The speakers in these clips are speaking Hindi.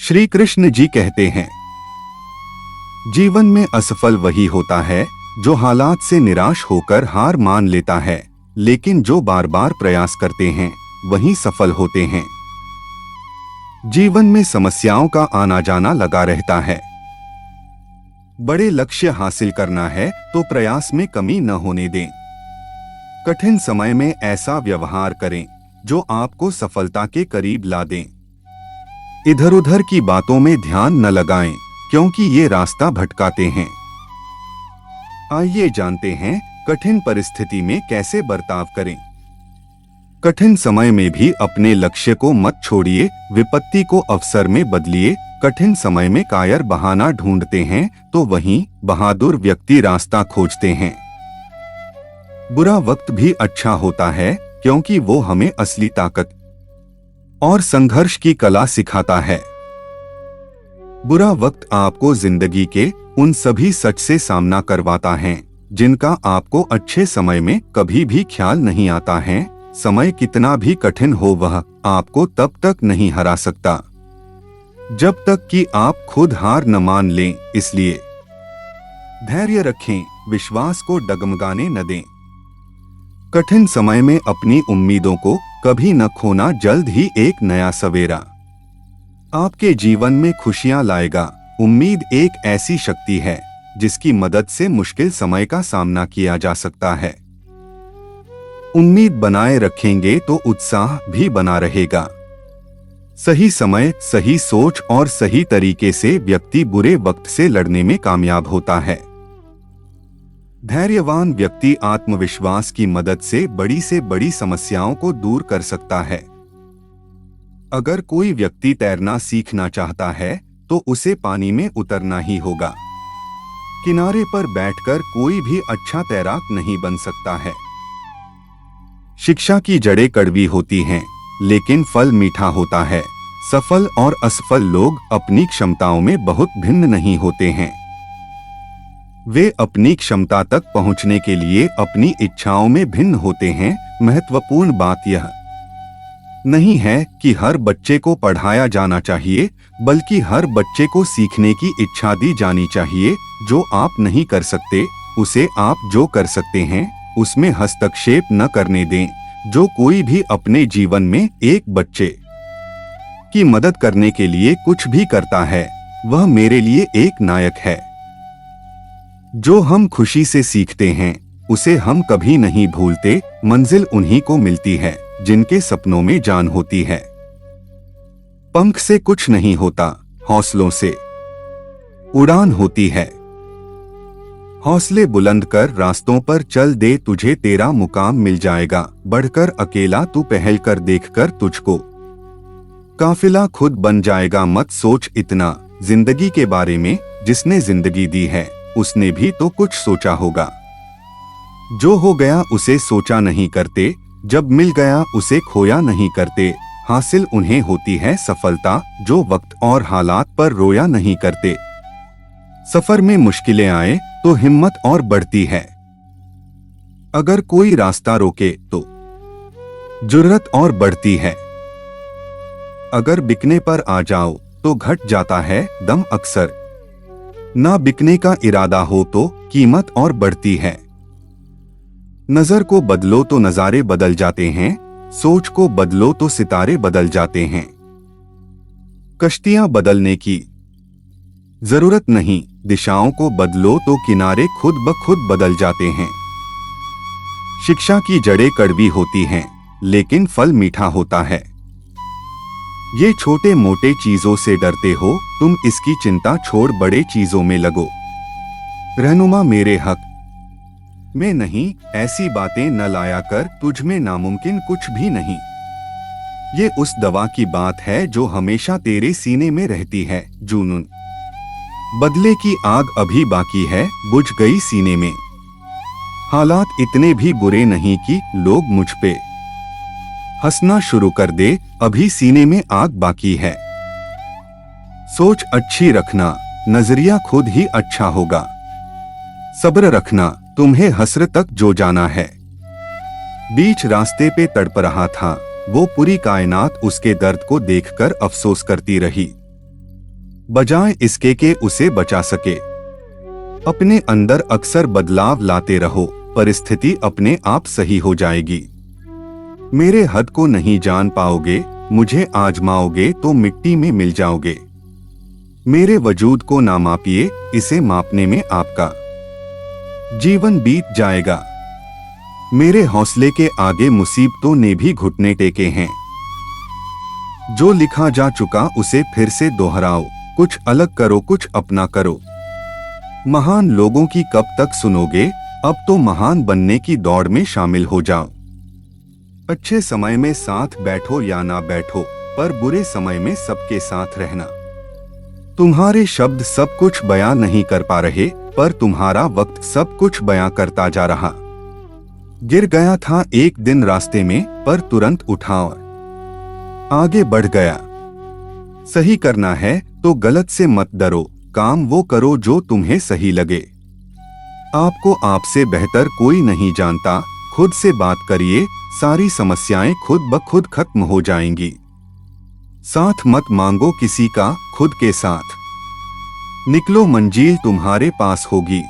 श्री कृष्ण जी कहते हैं, जीवन में असफल वही होता है जो हालात से निराश होकर हार मान लेता है, लेकिन जो बार बार प्रयास करते हैं वही सफल होते हैं। जीवन में समस्याओं का आना जाना लगा रहता है। बड़े लक्ष्य हासिल करना है तो प्रयास में कमी न होने दें। कठिन समय में ऐसा व्यवहार करें जो आपको सफलता के करीब ला दें। इधर उधर की बातों में ध्यान न लगाएं, क्योंकि ये रास्ता भटकाते हैं। आइए जानते हैं कठिन परिस्थिति में कैसे बर्ताव करें। कठिन समय में भी अपने लक्ष्य को मत छोड़िए, विपत्ति को अवसर में बदलिए। कठिन समय में कायर बहाना ढूंढते हैं तो वहीं बहादुर व्यक्ति रास्ता खोजते हैं। बुरा वक्त भी अच्छा होता है, क्योंकि वो हमें असली ताकत और संघर्ष की कला सिखाता है। बुरा वक्त आपको जिंदगी के उन सभी सच से सामना करवाता है जिनका आपको अच्छे समय में कभी भी ख्याल नहीं आता है। समय कितना भी कठिन हो वह आपको तब तक नहीं हरा सकता जब तक कि आप खुद हार न मान लें। इसलिए धैर्य रखें, विश्वास को डगमगाने न दें। कठिन समय में अपनी उम्मीदों को कभी न खोना, जल्द ही एक नया सवेरा आपके जीवन में खुशियां लाएगा। उम्मीद एक ऐसी शक्ति है जिसकी मदद से मुश्किल समय का सामना किया जा सकता है। उम्मीद बनाए रखेंगे तो उत्साह भी बना रहेगा। सही समय, सही सोच और सही तरीके से व्यक्ति बुरे वक्त से लड़ने में कामयाब होता है। धैर्यवान व्यक्ति आत्मविश्वास की मदद से बड़ी समस्याओं को दूर कर सकता है। अगर कोई व्यक्ति तैरना सीखना चाहता है तो उसे पानी में उतरना ही होगा। किनारे पर बैठकर कोई भी अच्छा तैराक नहीं बन सकता है। शिक्षा की जड़ें कड़वी होती हैं, लेकिन फल मीठा होता है। सफल और असफल लोग अपनी क्षमताओं में बहुत भिन्न नहीं होते हैं। वे अपनी क्षमता तक पहुंचने के लिए अपनी इच्छाओं में भिन्न होते हैं। महत्वपूर्ण बात यह नहीं है कि हर बच्चे को पढ़ाया जाना चाहिए, बल्कि हर बच्चे को सीखने की इच्छा दी जानी चाहिए। जो आप नहीं कर सकते उसे आप जो कर सकते हैं उसमें हस्तक्षेप न करने दें। जो कोई भी अपने जीवन में एक बच्चे की मदद करने के लिए कुछ भी करता है वह मेरे लिए एक नायक है। जो हम खुशी से सीखते हैं उसे हम कभी नहीं भूलते। मंजिल उन्हीं को मिलती है जिनके सपनों में जान होती है। पंख से कुछ नहीं होता, हौसलों से उड़ान होती है। हौसले बुलंद कर रास्तों पर चल दे, तुझे तेरा मुकाम मिल जाएगा। बढ़कर अकेला तू पहल कर, देखकर तुझको काफिला खुद बन जाएगा। मत सोच इतना जिंदगी के बारे में, जिसने जिंदगी दी है उसने भी तो कुछ सोचा होगा। जो हो गया उसे सोचा नहीं करते, जब मिल गया उसे खोया नहीं करते। हासिल उन्हें होती है सफलता जो वक्त और हालात पर रोया नहीं करते। सफर में मुश्किलें आए तो हिम्मत और बढ़ती है। अगर कोई रास्ता रोके तो जुर्रत और बढ़ती है। अगर बिकने पर आ जाओ तो घट जाता है दम अक्सर। ना बिकने का इरादा हो तो कीमत और बढ़ती है। नजर को बदलो तो नजारे बदल जाते हैं, सोच को बदलो तो सितारे बदल जाते हैं। कश्तियां बदलने की जरूरत नहीं, दिशाओं को बदलो तो किनारे खुद ब खुद बदल जाते हैं। शिक्षा की जड़ें कड़वी होती हैं, लेकिन फल मीठा होता है। ये छोटे मोटे चीजों से डरते हो तुम, इसकी चिंता छोड़ बड़े चीजों में लगो। रहनुमा मेरे हक में नहीं, ऐसी बातें न लाया कर, तुझ में नामुमकिन कुछ भी नहीं। ये उस दवा की बात है जो हमेशा तेरे सीने में रहती है। जुनून बदले की आग अभी बाकी है, बुझ गई सीने में। हालात इतने भी बुरे नहीं कि लोग मुझ पे हंसना शुरू कर दे, अभी सीने में आग बाकी है। सोच अच्छी रखना, नजरिया खुद ही अच्छा होगा। सब्र रखना, तुम्हें हस्र तक जो जाना है। बीच रास्ते पे तड़प रहा था वो, पूरी कायनात उसके दर्द को देखकर अफसोस करती रही। बजाय इसके कि उसे बचा सके। अपने अंदर अक्सर बदलाव लाते रहो, परिस्थिति अपने आप सही हो जाएगी। मेरे हद को नहीं जान पाओगे, मुझे आजमाओगे तो मिट्टी में मिल जाओगे। मेरे वजूद को ना मापिए, इसे मापने में आपका जीवन बीत जाएगा। मेरे हौसले के आगे मुसीबतों ने भी घुटने टेके हैं। जो लिखा जा चुका उसे फिर से दोहराओ, कुछ अलग करो, कुछ अपना करो। महान लोगों की कब तक सुनोगे, अब तो महान बनने की दौड़ में शामिल हो जाओ। अच्छे समय में साथ बैठो या ना बैठो, पर बुरे समय में सबके साथ रहना। तुम्हारे शब्द सब कुछ बयां नहीं कर पा रहे, पर तुम्हारा वक्त सब कुछ बयां करता जा रहा। गिर गया था एक दिन रास्ते में, पर तुरंत उठा और आगे बढ़ गया। सही करना है तो गलत से मत डरो, काम वो करो जो तुम्हें सही लगे। आपको आपसे बेहतर कोई नहीं जानता, खुद से बात करिए, सारी समस्याएं खुद ब खुद खत्म हो जाएंगी। साथ मत मांगो किसी का, खुद के साथ निकलो, मंजिल तुम्हारे पास होगी।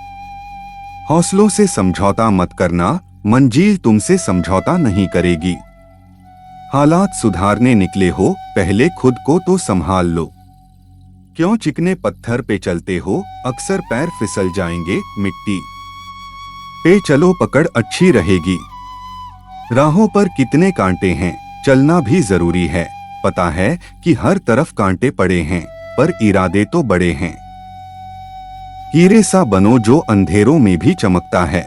हौसलों से समझौता मत करना, मंजिल तुमसे समझौता नहीं करेगी। हालात सुधारने निकले हो, पहले खुद को तो संभाल लो। क्यों चिकने पत्थर पे चलते हो, अक्सर पैर फिसल जाएंगे, मिट्टी पे चलो, पकड़ अच्छी रहेगी। राहों पर कितने कांटे हैं, चलना भी जरूरी है। पता है कि हर तरफ कांटे पड़े हैं, पर इरादे तो बड़े हैं। हीरे सा बनो जो अंधेरों में भी चमकता है।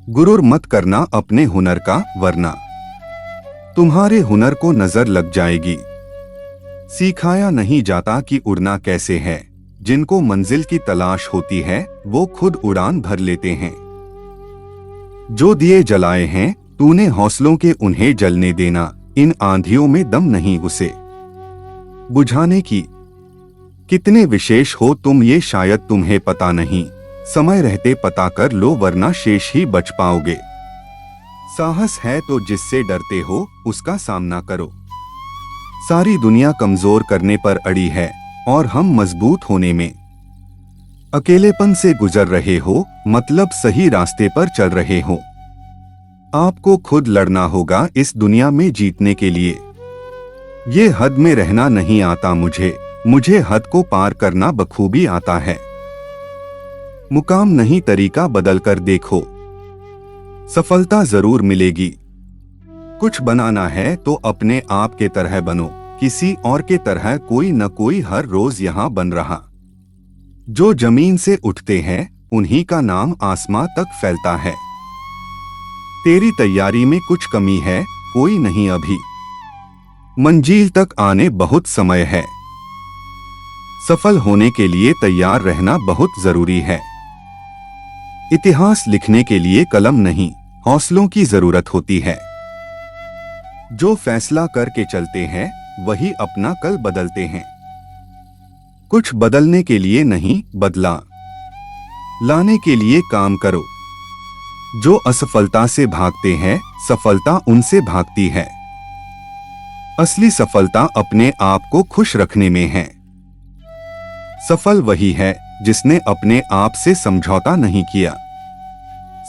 गुरूर मत करना अपने हुनर का, वरना तुम्हारे हुनर को नजर लग जाएगी। सिखाया नहीं जाता कि उड़ना कैसे है, जिनको मंजिल की तलाश होती है वो खुद उड़ान भर लेते हैं। जो दिए जलाए हैं तूने हौसलों के, उन्हें जलने देना। इन आंधियों में दम नहीं उसे बुझाने की। कितने विशेष हो तुम ये शायद तुम्हें पता नहीं, समय रहते पता कर लो, वरना शेष ही बच पाओगे। साहस है तो जिससे डरते हो उसका सामना करो। सारी दुनिया कमजोर करने पर अड़ी है और हम मजबूत होने में। अकेलेपन से गुजर रहे हो, मतलब सही रास्ते पर चल रहे हो। आपको खुद लड़ना होगा इस दुनिया में जीतने के लिए। ये हद में रहना नहीं आता मुझे हद को पार करना बखूबी आता है। मुकाम नहीं, तरीका बदल कर देखो, सफलता जरूर मिलेगी। कुछ बनाना है तो अपने आप के तरह बनो, किसी और के तरह कोई न कोई हर रोज यहाँ बन रहा। जो जमीन से उठते हैं उन्हीं का नाम आसमां तक फैलता है। तेरी तैयारी में कुछ कमी है, कोई नहीं अभी। मंजिल तक आने बहुत समय है। सफल होने के लिए तैयार रहना बहुत जरूरी है। इतिहास लिखने के लिए कलम नहीं, हौसलों की जरूरत होती है। जो फैसला करके चलते हैं वही अपना कल बदलते हैं। कुछ बदलने के लिए नहीं, बदला लाने के लिए काम करो। जो असफलता से भागते हैं सफलता उनसे भागती है। असली सफलता अपने आप को खुश रखने में है। सफल वही है जिसने अपने आप से समझौता नहीं किया।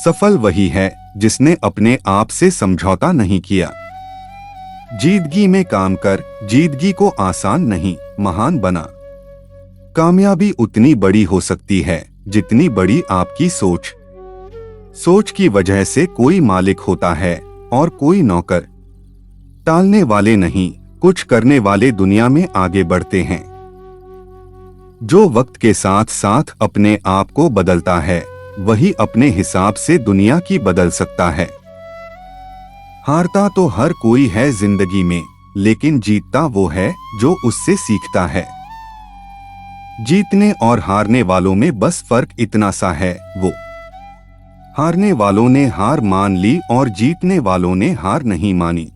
सफल वही है जिसने अपने आप से समझौता नहीं किया। जीदगी में काम कर, जीदगी को आसान नहीं महान बना। कामयाबी उतनी बड़ी हो सकती है जितनी बड़ी आपकी सोच। सोच की वजह से कोई मालिक होता है और कोई नौकर। टालने वाले नहीं, कुछ करने वाले दुनिया में आगे बढ़ते हैं। जो वक्त के साथ साथ अपने आप को बदलता है वही अपने हिसाब से दुनिया की बदल सकता है। हारता तो हर कोई है जिंदगी में, लेकिन जीतता वो है जो उससे सीखता है। जीतने और हारने वालों में बस फर्क इतना सा है, वो हारने वालों ने हार मान ली और जीतने वालों ने हार नहीं मानी।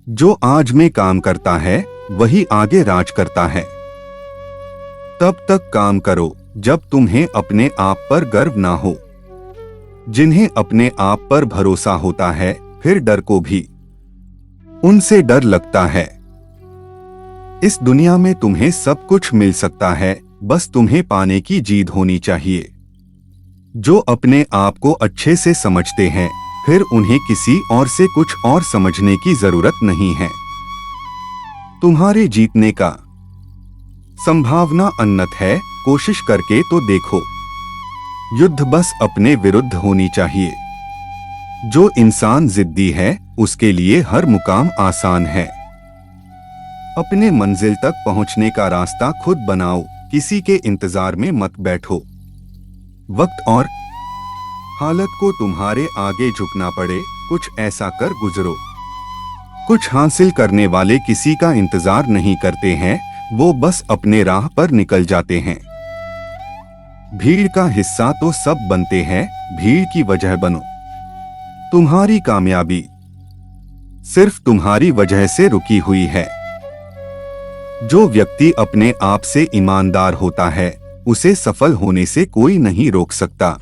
जो आज में काम करता है वही आगे राज करता है। तब तक काम करो जब तुम्हें अपने आप पर गर्व ना हो। जिन्हें अपने आप पर भरोसा होता है फिर डर को भी उनसे डर लगता है। इस दुनिया में तुम्हें सब कुछ मिल सकता है, बस तुम्हें पाने की जिद होनी चाहिए। जो अपने आप को अच्छे से समझते हैं, फिर उन्हें किसी और से कुछ और समझने की जरूरत नहीं है। तुम्हारे जीतने का संभावना अनंत है, कोशिश करके तो देखो। युद्ध बस अपने विरुद्ध होनी चाहिए। जो इंसान जिद्दी है, उसके लिए हर मुकाम आसान है। अपने मंजिल तक पहुंचने का रास्ता खुद बनाओ, किसी के इंतजार में मत बैठो। वक्त और हालत को तुम्हारे आगे झुकना पड़े, कुछ ऐसा कर गुजरो। कुछ हासिल करने वाले किसी का इंतजार नहीं करते हैं, वो बस अपने राह पर निकल जाते हैं। भीड़ का हिस्सा तो सब बनते हैं, भीड़ की वजह बनो। तुम्हारी कामयाबी सिर्फ तुम्हारी वजह से रुकी हुई है। जो व्यक्ति अपने आप से ईमानदार होता है, उसे सफल होने से कोई नहीं रोक सकता।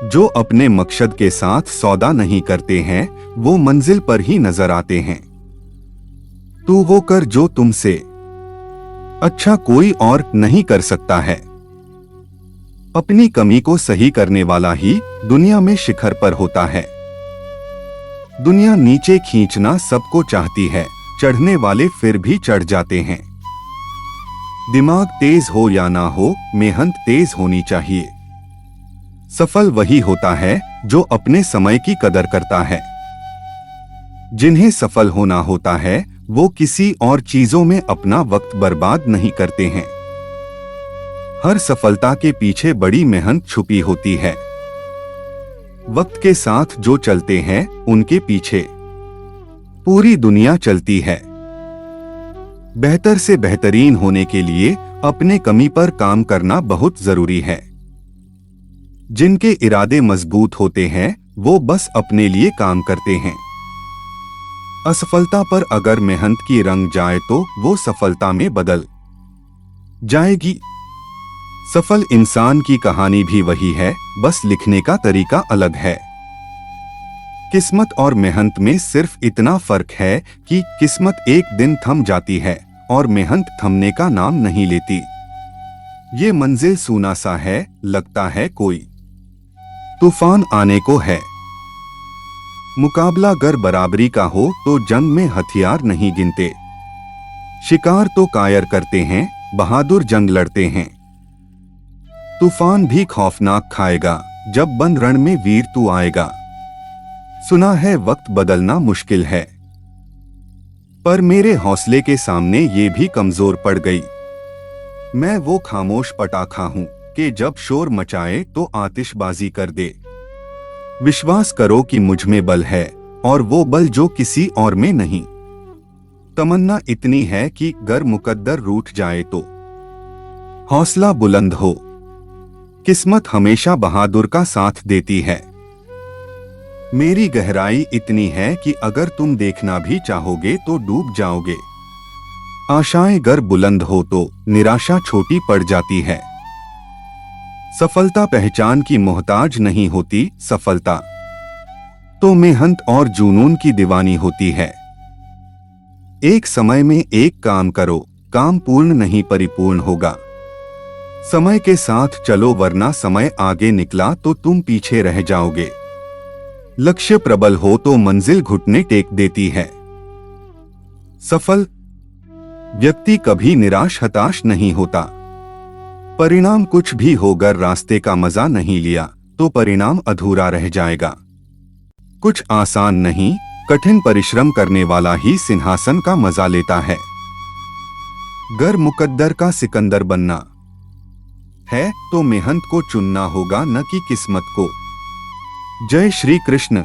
जो अपने मकसद के साथ सौदा नहीं करते हैं, वो मंजिल पर ही नजर आते हैं। तू वो कर जो तुमसे अच्छा कोई और नहीं कर सकता है। अपनी कमी को सही करने वाला ही दुनिया में शिखर पर होता है। दुनिया नीचे खींचना सबको चाहती है, चढ़ने वाले फिर भी चढ़ जाते हैं। दिमाग तेज हो या ना हो, मेहनत तेज होनी चाहिए। सफल वही होता है जो अपने समय की कदर करता है। जिन्हें सफल होना होता है, वो किसी और चीजों में अपना वक्त बर्बाद नहीं करते हैं। हर सफलता के पीछे बड़ी मेहनत छुपी होती है। वक्त के साथ जो चलते हैं, उनके पीछे पूरी दुनिया चलती है। बेहतर से बेहतरीन होने के लिए अपने कमी पर काम करना बहुत जरूरी है। जिनके इरादे मजबूत होते हैं, वो बस अपने लिए काम करते हैं। असफलता पर अगर मेहनत की रंग जाए तो वो सफलता में बदल जाएगी। सफल इंसान की कहानी भी वही है, बस लिखने का तरीका अलग है। किस्मत और मेहनत में सिर्फ इतना फर्क है कि किस्मत एक दिन थम जाती है और मेहनत थमने का नाम नहीं लेती। ये मंजिल सूना सा है, लगता है कोई तूफान आने को है। मुकाबला अगर बराबरी का हो तो जंग में हथियार नहीं गिनते। शिकार तो कायर करते हैं, बहादुर जंग लड़ते हैं। तूफान भी खौफनाक खाएगा, जब बंद रण में वीर तू आएगा। सुना है वक्त बदलना मुश्किल है, पर मेरे हौसले के सामने ये भी कमजोर पड़ गई। मैं वो खामोश पटाखा हूं कि जब शोर मचाए तो आतिशबाजी कर दे। विश्वास करो कि मुझ में बल है, और वो बल जो किसी और में नहीं। तमन्ना इतनी है कि गर मुकद्दर रूठ जाए तो हौसला बुलंद हो। किस्मत हमेशा बहादुर का साथ देती है। मेरी गहराई इतनी है कि अगर तुम देखना भी चाहोगे तो डूब जाओगे। आशाएं गर बुलंद हो तो निराशा छोटी पड़ जाती है। सफलता पहचान की मोहताज नहीं होती, सफलता तो मेहनत और जुनून की दीवानी होती है। एक समय में एक काम करो, काम पूर्ण नहीं परिपूर्ण होगा। समय के साथ चलो, वरना समय आगे निकला तो तुम पीछे रह जाओगे। लक्ष्य प्रबल हो तो मंजिल घुटने टेक देती है। सफल व्यक्ति कभी निराश हताश नहीं होता। परिणाम कुछ भी होकर रास्ते का मजा नहीं लिया तो परिणाम अधूरा रह जाएगा। कुछ आसान नहीं, कठिन परिश्रम करने वाला ही सिंहासन का मजा लेता है। गर मुकद्दर का सिकंदर बनना है तो मेहनत को चुनना होगा, न कि किस्मत को। जय श्री कृष्ण।